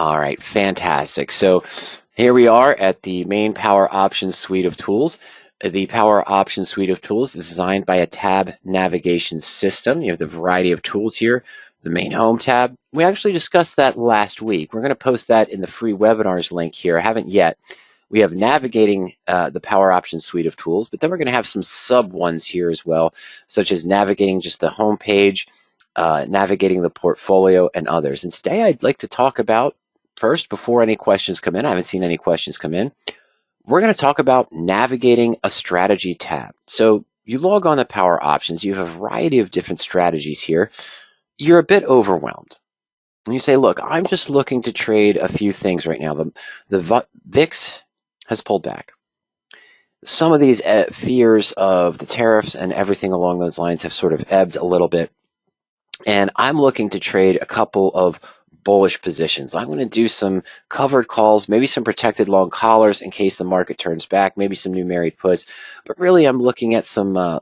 All right, fantastic. So here we are at the main PowerOptions suite of tools. The PowerOptions suite of tools is designed by a tab navigation system. You have the variety of tools here. The main home tab. We actually discussed that last week. We're going to post that in the free webinars link here. I haven't yet. We have navigating the PowerOptions suite of tools, but then we're going to have some sub ones here as well, such as navigating just the home page, navigating the portfolio, and others. And today I'd like to talk about, first, before any questions come in, I haven't seen any questions come in, we're going to talk about navigating a strategy tab. So you log on to PowerOptions, you have a variety of different strategies here. You're a bit overwhelmed. And you say, look, I'm just looking to trade a few things right now. The VIX has pulled back. Some of these fears of the tariffs and everything along those lines have sort of ebbed a little bit. And I'm looking to trade a couple of bullish positions. I'm going to do some covered calls, maybe some protected long collars in case the market turns back, maybe some new married puts. But really, I'm looking at some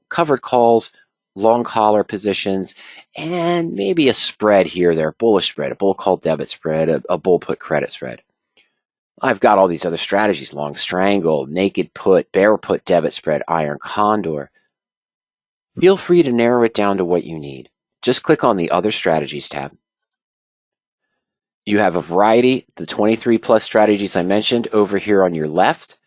covered calls, long collar positions, and maybe a spread here or there, bullish spread, a bull call debit spread, a bull put credit spread. I've got all these other strategies, long strangle, naked put, bear put debit spread, iron condor. Feel free to narrow it down to what you need. Just click on the Other Strategies tab. You have a variety, the 23 plus strategies I mentioned over here on your left,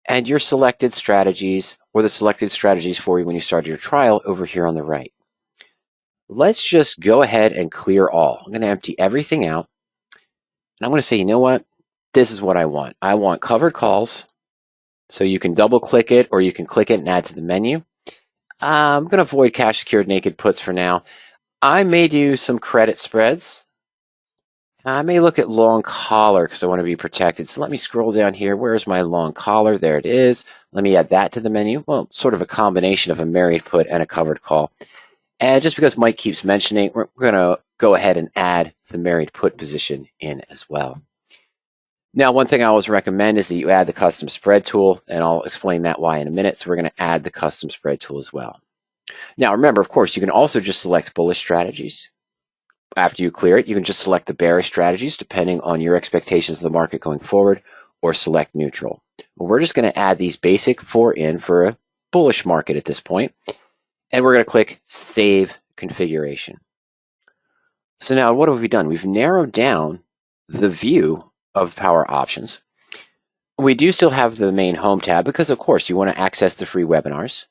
and your selected strategies, or the selected strategies for you when you started your trial over here on the right. Let's just go ahead and clear all. I'm going to empty everything out, and I'm going to say, you know what? This is what I want. I want covered calls, so you can double click it, or you can click it and add to the menu. I'm going to avoid cash secured naked puts for now. I may do some credit spreads. I may look at long collar because I want to be protected. So let me scroll down here. Where's my long collar? There it is. Let me add that to the menu. Well, sort of a combination of a married put and a covered call. And just because Mike keeps mentioning, we're going to go ahead and add the married put position in as well. Now, one thing I always recommend is that you add the custom spread tool, and I'll explain that why in a minute. So we're going to add the custom spread tool as well. Now, remember, of course, you can also just select bullish strategies. After you clear it, you can just select the bearish strategies depending on your expectations of the market going forward, or select neutral. Well, we're just going to add these basic 4 in for a bullish market at this point, and we're going to click Save Configuration. So now what have we done? We've narrowed down the view of PowerOptions. We do still have the main home tab because, of course, you want to access the free webinars.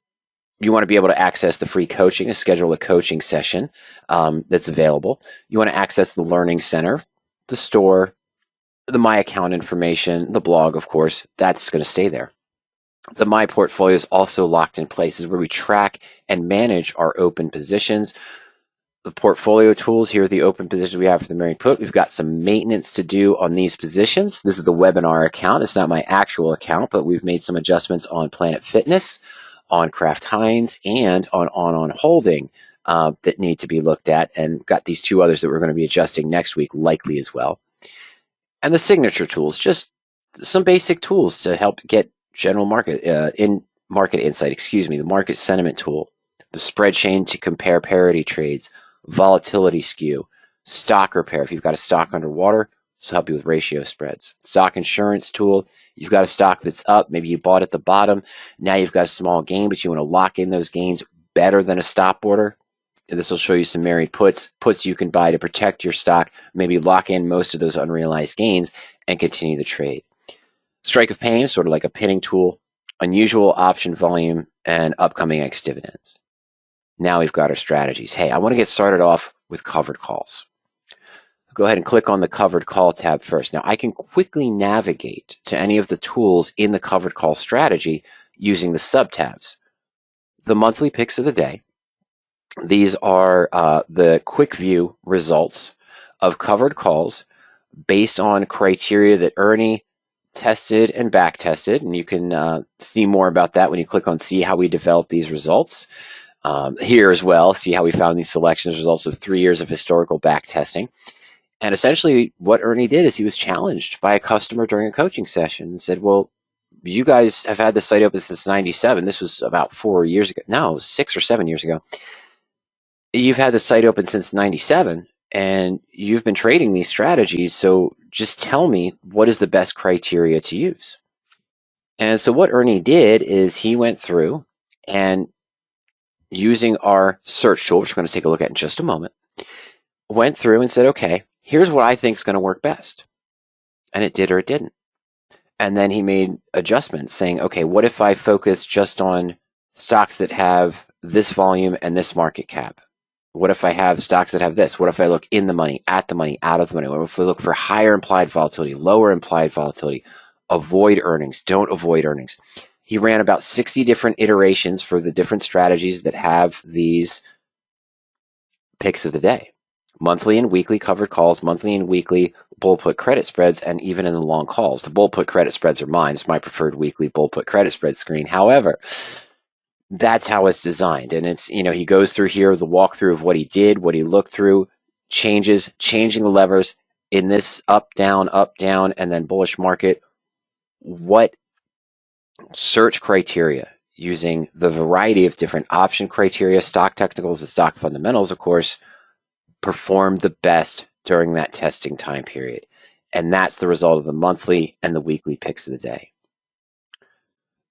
You want to be able to access the free coaching, to schedule a coaching session that's available. You want to access the Learning Center, the store, the My Account information, the blog, of course. That's going to stay there. The My Portfolio is also locked in place. This is where we track and manage our open positions. The portfolio tools, here are the open positions we have for the married put. We've got some maintenance to do on these positions. This is the webinar account. It's not my actual account, but we've made some adjustments on Planet Fitness, on Kraft Heinz, and on Holding that need to be looked at, and got these 2 others that we're going to be adjusting next week, likely as well. And the signature tools, just some basic tools to help get general market market insight. The market sentiment tool, the spread chain to compare parity trades, volatility skew, stock repair. If you've got a stock underwater, this will help you with ratio spreads. Stock insurance tool. You've got a stock that's up. Maybe you bought at the bottom. Now you've got a small gain, but you want to lock in those gains better than a stop order. And this will show you some married puts you can buy to protect your stock, maybe lock in most of those unrealized gains and continue the trade. Strike of pain is sort of like a pinning tool, unusual option volume, and upcoming ex dividends. Now we've got our strategies. Hey, I want to get started off with covered calls. Go ahead and click on the covered call tab first. Now I can quickly navigate to any of the tools in the covered call strategy using the sub tabs. The monthly picks of the day. These are the quick view results of covered calls based on criteria that Ernie tested and back tested. And you can see more about that when you click on see how we develop these results. Here as well, see how we found these selections, results of 3 years of historical back testing. And essentially what Ernie did is he was challenged by a customer during a coaching session and said, well, you guys have had the site open since 97. This was about 4 years ago. No, 6 or 7 years ago. You've had the site open since 97. and you've been trading these strategies, so just tell me what is the best criteria to use. And so what Ernie did is he went through and using our search tool, which we're going to take a look at in just a moment, went through and said, okay, here's what I think is going to work best. And it did or it didn't. And then he made adjustments saying, okay, what if I focus just on stocks that have this volume and this market cap? What if I have stocks that have this? What if I look in the money, at the money, out of the money? What if I look for higher implied volatility, lower implied volatility? Avoid earnings, don't avoid earnings. He ran about 60 different iterations for the different strategies that have these picks of the day. Monthly and weekly covered calls, monthly and weekly bull put credit spreads, and even in the long calls. The bull put credit spreads are mine. It's my preferred weekly bull put credit spread screen. However, that's how it's designed. And it's, he goes through here, the walkthrough of what he did, what he looked through, changing the levers in this up, down, and then bullish market. What search criteria using the variety of different option criteria, stock technicals and stock fundamentals, of course, perform the best during that testing time period. And that's the result of the monthly and the weekly picks of the day.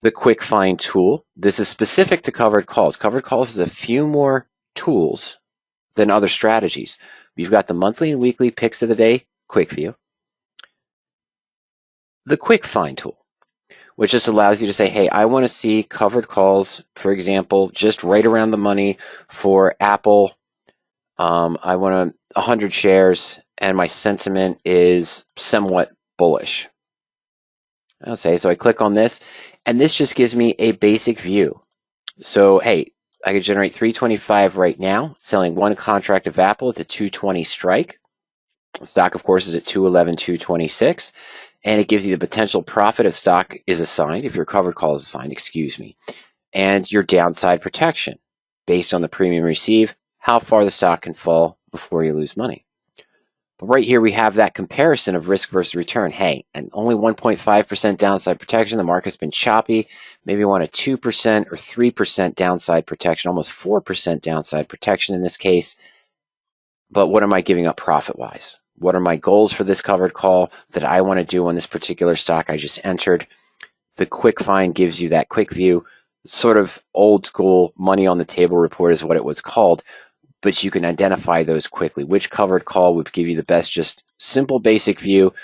The quick find tool, this is specific to covered calls. Covered calls has a few more tools than other strategies. You've got the monthly and weekly picks of the day, quick view. The quick find tool, which just allows you to say, hey, I want to see covered calls, for example, just right around the money for Apple. I want 100 shares, and my sentiment is somewhat bullish. Okay, so I click on this, and this just gives me a basic view. So, hey, I could generate 325 right now, selling one contract of Apple at the 220 strike. The stock, of course, is at 211, 226, and it gives you the potential profit if stock is assigned, if your covered call is assigned, and your downside protection based on the premium received, how far the stock can fall before you lose money. But right here, we have that comparison of risk versus return. Hey, and only 1.5% downside protection. The market's been choppy. Maybe you want a 2% or 3% downside protection, almost 4% downside protection in this case. But what am I giving up profit-wise? What are my goals for this covered call that I want to do on this particular stock I just entered? The quick find gives you that quick view. Sort of old school money on the table report is what it was called. But you can identify those quickly. Which covered call would give you the best, just simple, basic view.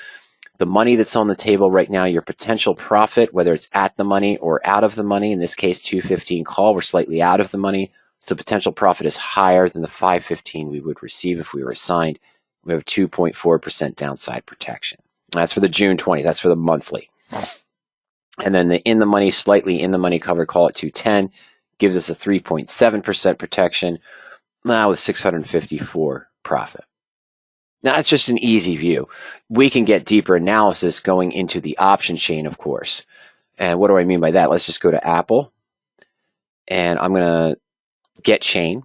The money that's on the table right now, your potential profit, whether it's at the money or out of the money. In this case, 215 call, we're slightly out of the money. So potential profit is higher than the 515 we would receive if we were assigned. We have 2.4% downside protection. That's for the June 20. That's for the monthly. And then the in the money, slightly in the money covered call at 210 gives us a 3.7% protection. Now with 654 profit. Now that's just an easy view. We can get deeper analysis going into the option chain, of course. And what do I mean by that? Let's just go to Apple. And I'm going to get chain.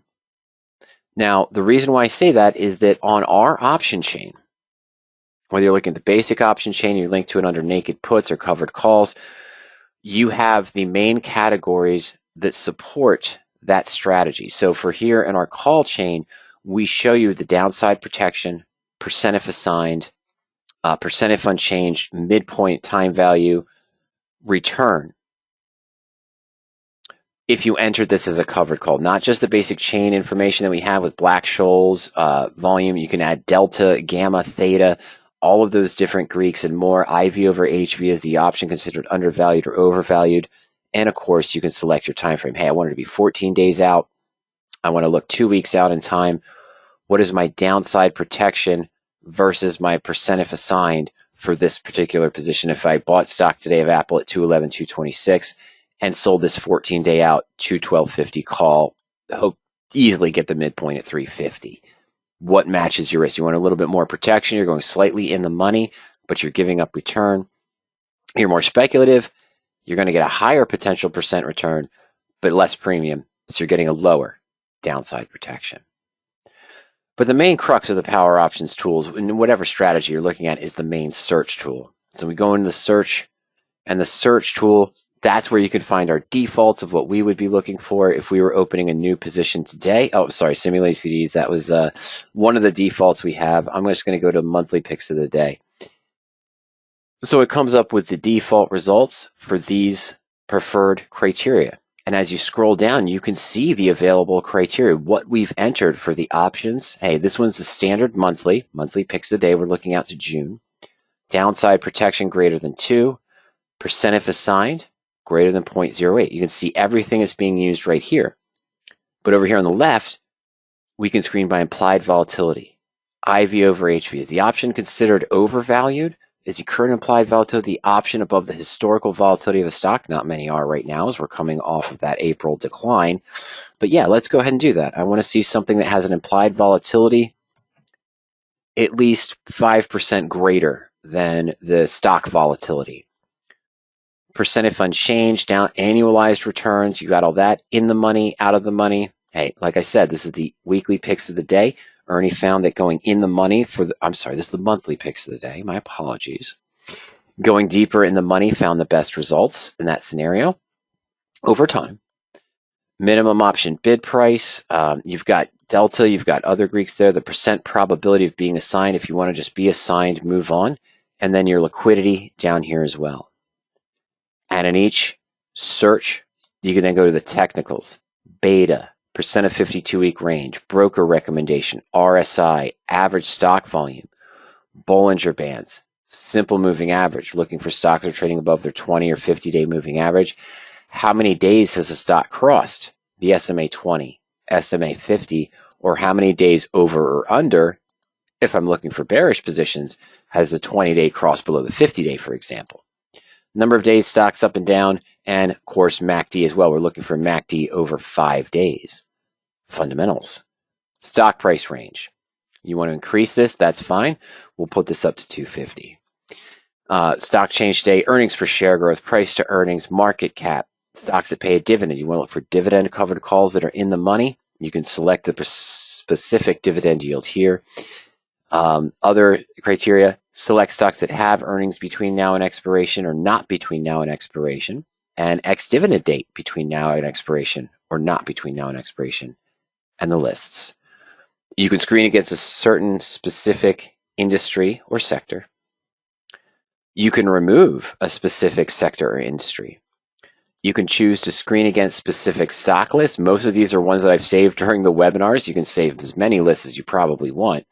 Now, the reason why I say that is that on our option chain, whether you're looking at the basic option chain, you're linked to it under naked puts or covered calls, you have the main categories that support that strategy. So for here in our call chain, we show you the downside protection, percent if assigned, percent if unchanged, midpoint time value, return. If you entered this as a covered call, not just the basic chain information that we have with Black-Scholes, volume, you can add delta, gamma, theta, all of those different Greeks and more. IV over HV is the option considered undervalued or overvalued. And of course, you can select your time frame. Hey, I want it to be 14 days out. I want to look 2 weeks out in time. What is my downside protection versus my percent if assigned for this particular position? If I bought stock today of Apple at 211, 226 and sold this 14-day out 212.50 call, hope easily get the midpoint at 350. What matches your risk? You want a little bit more protection. You're going slightly in the money, but you're giving up return. You're more speculative. You're going to get a higher potential percent return, but less premium. So you're getting a lower downside protection. But the main crux of the PowerOptions tools, in whatever strategy you're looking at, is the main search tool. So we go into the search, and the search tool That's where you can find our defaults of what we would be looking for if we were opening a new position today. Oh, sorry, simulated CDs. That was one of the defaults we have. I'm just going to go to monthly picks of the day. So it comes up with the default results for these preferred criteria. And as you scroll down, you can see the available criteria, what we've entered for the options. Hey, this one's a standard monthly picks of the day. We're looking out to June. Downside protection greater than 2. Percent if assigned greater than 0.08. You can see everything is being used right here. But over here on the left, we can screen by implied volatility. IV over HV. Is the option considered overvalued? Is the current implied volatility the option above the historical volatility of the stock? Not many are right now as we're coming off of that April decline. But yeah, let's go ahead and do that. I want to see something that has an implied volatility at least 5% greater than the stock volatility. Percent if unchanged, down annualized returns, you got all that in the money, out of the money. Hey, like I said, this is the weekly picks of the day. Ernie found that going in the money for the, this is the monthly picks of the day. My apologies. Going deeper in the money found the best results in that scenario over time. Minimum option bid price. You've got delta, you've got other Greeks there. The percent probability of being assigned. If you want to just be assigned, move on. And then your liquidity down here as well. And in each search, you can then go to the technicals, beta, percent of 52-week range, broker recommendation, RSI, average stock volume, Bollinger Bands, simple moving average, looking for stocks that are trading above their 20 or 50-day moving average. How many days has a stock crossed the SMA 20, SMA 50, or how many days over or under, if I'm looking for bearish positions, has the 20-day crossed below the 50-day, for example. Number of days, stocks up and down, and of course MACD as well. We're looking for MACD over 5 days. Fundamentals. Stock price range. You want to increase this, that's fine. We'll put this up to 250. Stock change day, earnings per share growth, price to earnings, market cap, stocks that pay a dividend. You want to look for dividend covered calls that are in the money. You can select the specific dividend yield here. Other criteria, select stocks that have earnings between now and expiration or not between now and expiration, and ex-dividend date between now and expiration or not between now and expiration, and the lists. You can screen against a certain specific industry or sector. You can remove a specific sector or industry. You can choose to screen against specific stock lists. Most of these are ones that I've saved during the webinars. You can save as many lists as you probably want.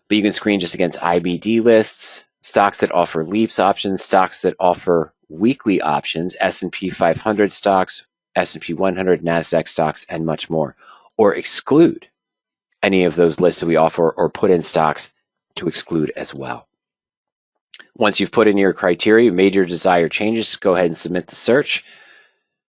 But you can screen just against IBD lists, stocks that offer LEAPS options, stocks that offer weekly options, S&P 500 stocks, S&P 100, NASDAQ stocks, and much more. Or exclude any of those lists that we offer or put in stocks to exclude as well. Once you've put in your criteria, made your desired changes, go ahead and submit the search.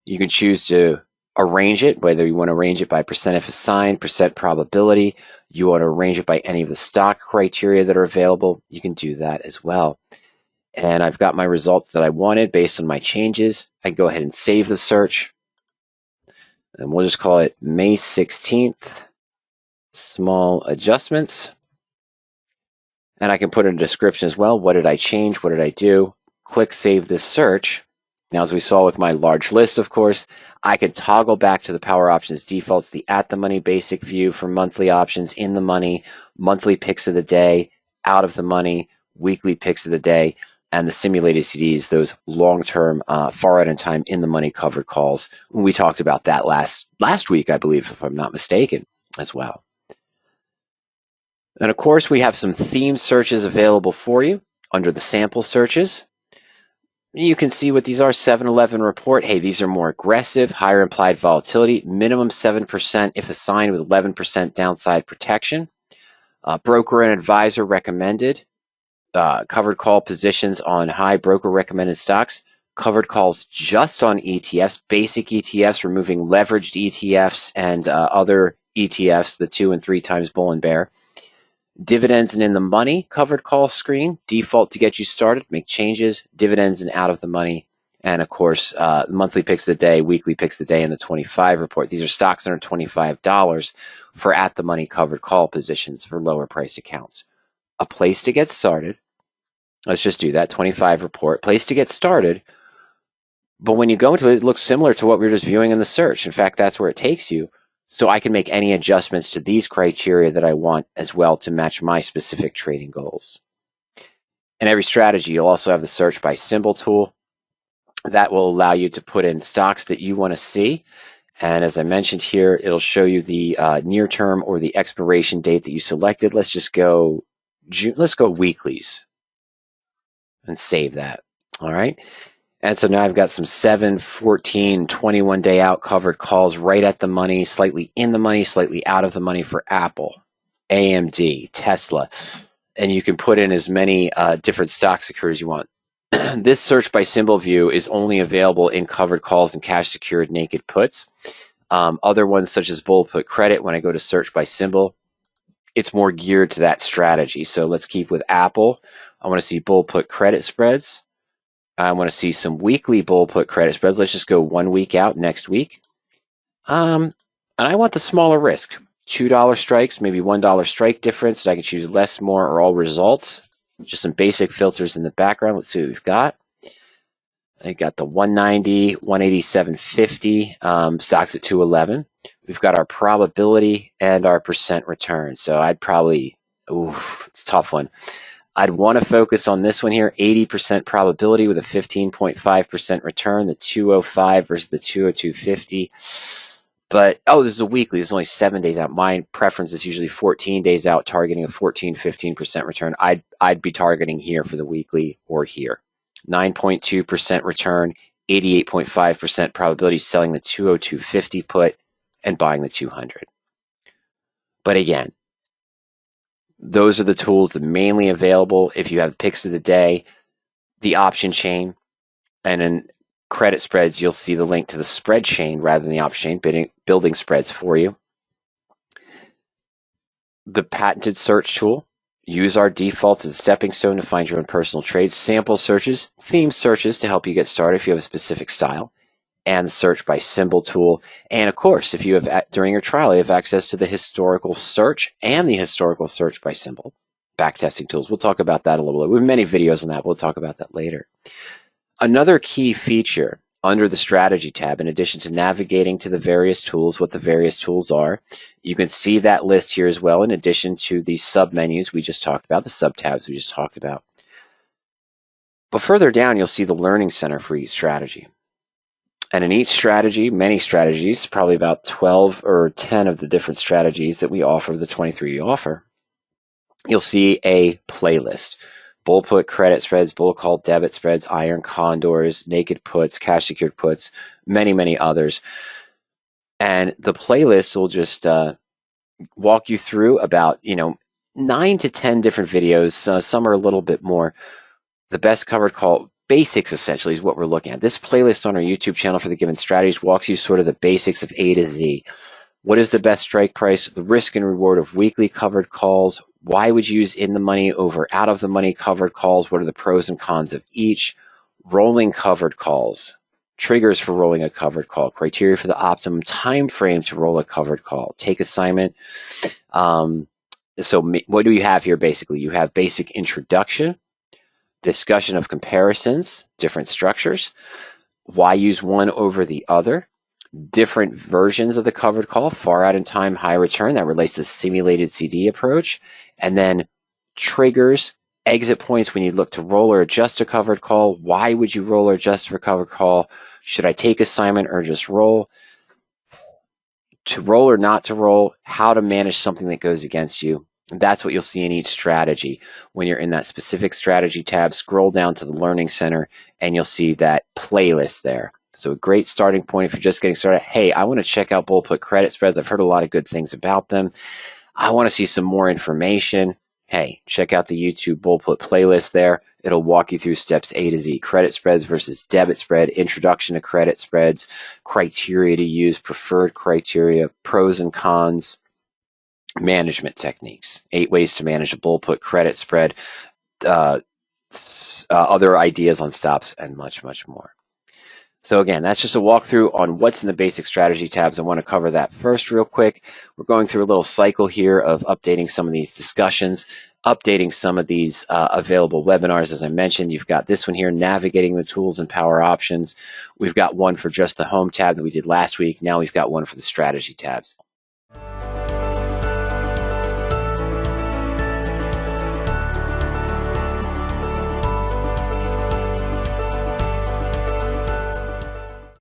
You can choose to arrange it, whether you want to arrange it by percent if assigned, percent probability, you want to arrange it by any of the stock criteria that are available, you can do that as well. And I've got my results that I wanted based on my changes. I can go ahead and save the search. And we'll just call it May 16th, small adjustments. And I can put in a description as well. What did I change? What did I do? Click Save this search. Now, as we saw with my large list, of course, I could toggle back to the Power Options defaults, the at the money basic view for monthly options, in the money, monthly picks of the day, out of the money, weekly picks of the day, and the simulated CDs, those long-term, far out in time, in the money covered calls. We talked about that last week, I believe, if I'm not mistaken, as well. And of course, we have some theme searches available for you under the sample searches. You can see what these are. 7-Eleven report. Hey, these are more aggressive, higher implied volatility, minimum 7% if assigned with 11% downside protection. Broker and advisor recommended. Covered call positions on high broker recommended stocks. Covered calls just on ETFs, basic ETFs, removing leveraged ETFs and other ETFs, the 2 and 3 times bull and bear. Dividends and in the money, covered call screen, default to get you started, make changes, dividends and out of the money. And of course, monthly picks of the day, weekly picks of the day, and the 25 report. These are stocks under $25 for at the money covered call positions for lower price accounts. A place to get started. Let's just do that 25 report. Place to get started But when you go into it, it looks similar to what we were just viewing in the search. In fact, that's where it takes you. So I can make any adjustments to these criteria that I want as well to match my specific trading goals. In every strategy, you'll also have the search by symbol tool. That will allow you to put in stocks that you want to see. And as I mentioned here, it'll show you the near term or the expiration date that you selected. Let's just go June. Let's go weeklies and save that. All right. And so now I've got some 7, 14, 21 day out covered calls right at the money, slightly in the money, slightly out of the money for Apple, AMD, Tesla. And you can put in as many different stock securities you want. This search by symbol view is only available in covered calls and cash secured naked puts. Other ones such as bull put credit, when I go to search by symbol, it's more geared to that strategy. So let's keep with Apple. I want to see bull put credit spreads. I want to see some weekly bull put credit spreads. Let's just go 1 week out next week. And I want the smaller risk. $2 strikes, maybe $1 strike difference. I can choose less, more, or all results. Just some basic filters in the background. Let's see what we've got. I got the 190, 187.50, stocks at 211. We've got our probability and our percent return. So I'd probably, it's a tough one. I'd want to focus on this one here, 80% probability with a 15.5% return, the 205 versus the 202.50. But, this is a weekly. This is only 7 days out. My preference is usually 14 days out, targeting a 14, 15% return. I'd be targeting here for the weekly or here. 9.2% return, 88.5% probability selling the 202.50 put and buying the 200. But again, those are the tools that are mainly available if you have picks of the day, the option chain, and in credit spreads, you'll see the link to the spread chain rather than the option chain, building spreads for you. The patented search tool, use our defaults as a stepping stone to find your own personal trades, sample searches, theme searches to help you get started if you have a specific style, and the search by symbol tool. And of course, if you have, during your trial, you have access to the historical search and the historical search by symbol backtesting tools. We'll talk about that a little bit. We have many videos on that. We'll talk about that later. Another key feature under the strategy tab, in addition to navigating to the various tools, what the various tools are, you can see that list here as well, in addition to the sub-menus we just talked about, the sub-tabs we just talked about. But further down, you'll see the Learning Center for each strategy. And in each strategy, many strategies, probably about 12 or 10 of the different strategies that we offer, the 23 we offer, you'll see a playlist. Bull put credit spreads, bull call debit spreads, iron condors, naked puts, cash secured puts, many, many others. And the playlist will just walk you through about, 9 to 10 different videos. Some are a little bit more. The best covered call basics, essentially, is what we're looking at. This playlist on our YouTube channel for the given strategies walks you sort of the basics of A to Z. What is the best strike price? The risk and reward of weekly covered calls. Why would you use in the money over out of the money covered calls? What are the pros and cons of each? Rolling covered calls. Triggers for rolling a covered call. Criteria for the optimum time frame to roll a covered call. Take assignment. So what do you have here basically? You have basic introduction, discussion of comparisons, different structures, why use one over the other, different versions of the covered call, far out in time, high return, that relates to simulated CD approach, and then triggers, exit points when you look to roll or adjust a covered call. Why would you roll or adjust for a covered call? Should I take assignment or just roll? To roll or not to roll, how to manage something that goes against you. That's what you'll see in each strategy. When you're in that specific strategy tab, scroll down to the Learning Center and you'll see that playlist there. So a great starting point if you're just getting started. Hey, I want to check out bull put credit spreads. I've heard a lot of good things about them. I want to see some more information. Hey, check out the YouTube bull put playlist there. It'll walk you through steps A to Z. Credit spreads versus debit spread, introduction to credit spreads, criteria to use, preferred criteria, pros and cons, management techniques, 8 ways to manage a bull put credit spread, other ideas on stops, and much, much more. So again, that's just a walkthrough on what's in the basic strategy tabs. I want to cover that first real quick. We're going through a little cycle here of updating some of these discussions, updating some of these available webinars. As I mentioned, you've got this one here, navigating the tools and power options. We've got one for just the home tab that we did last week. Now we've got one for the strategy tabs.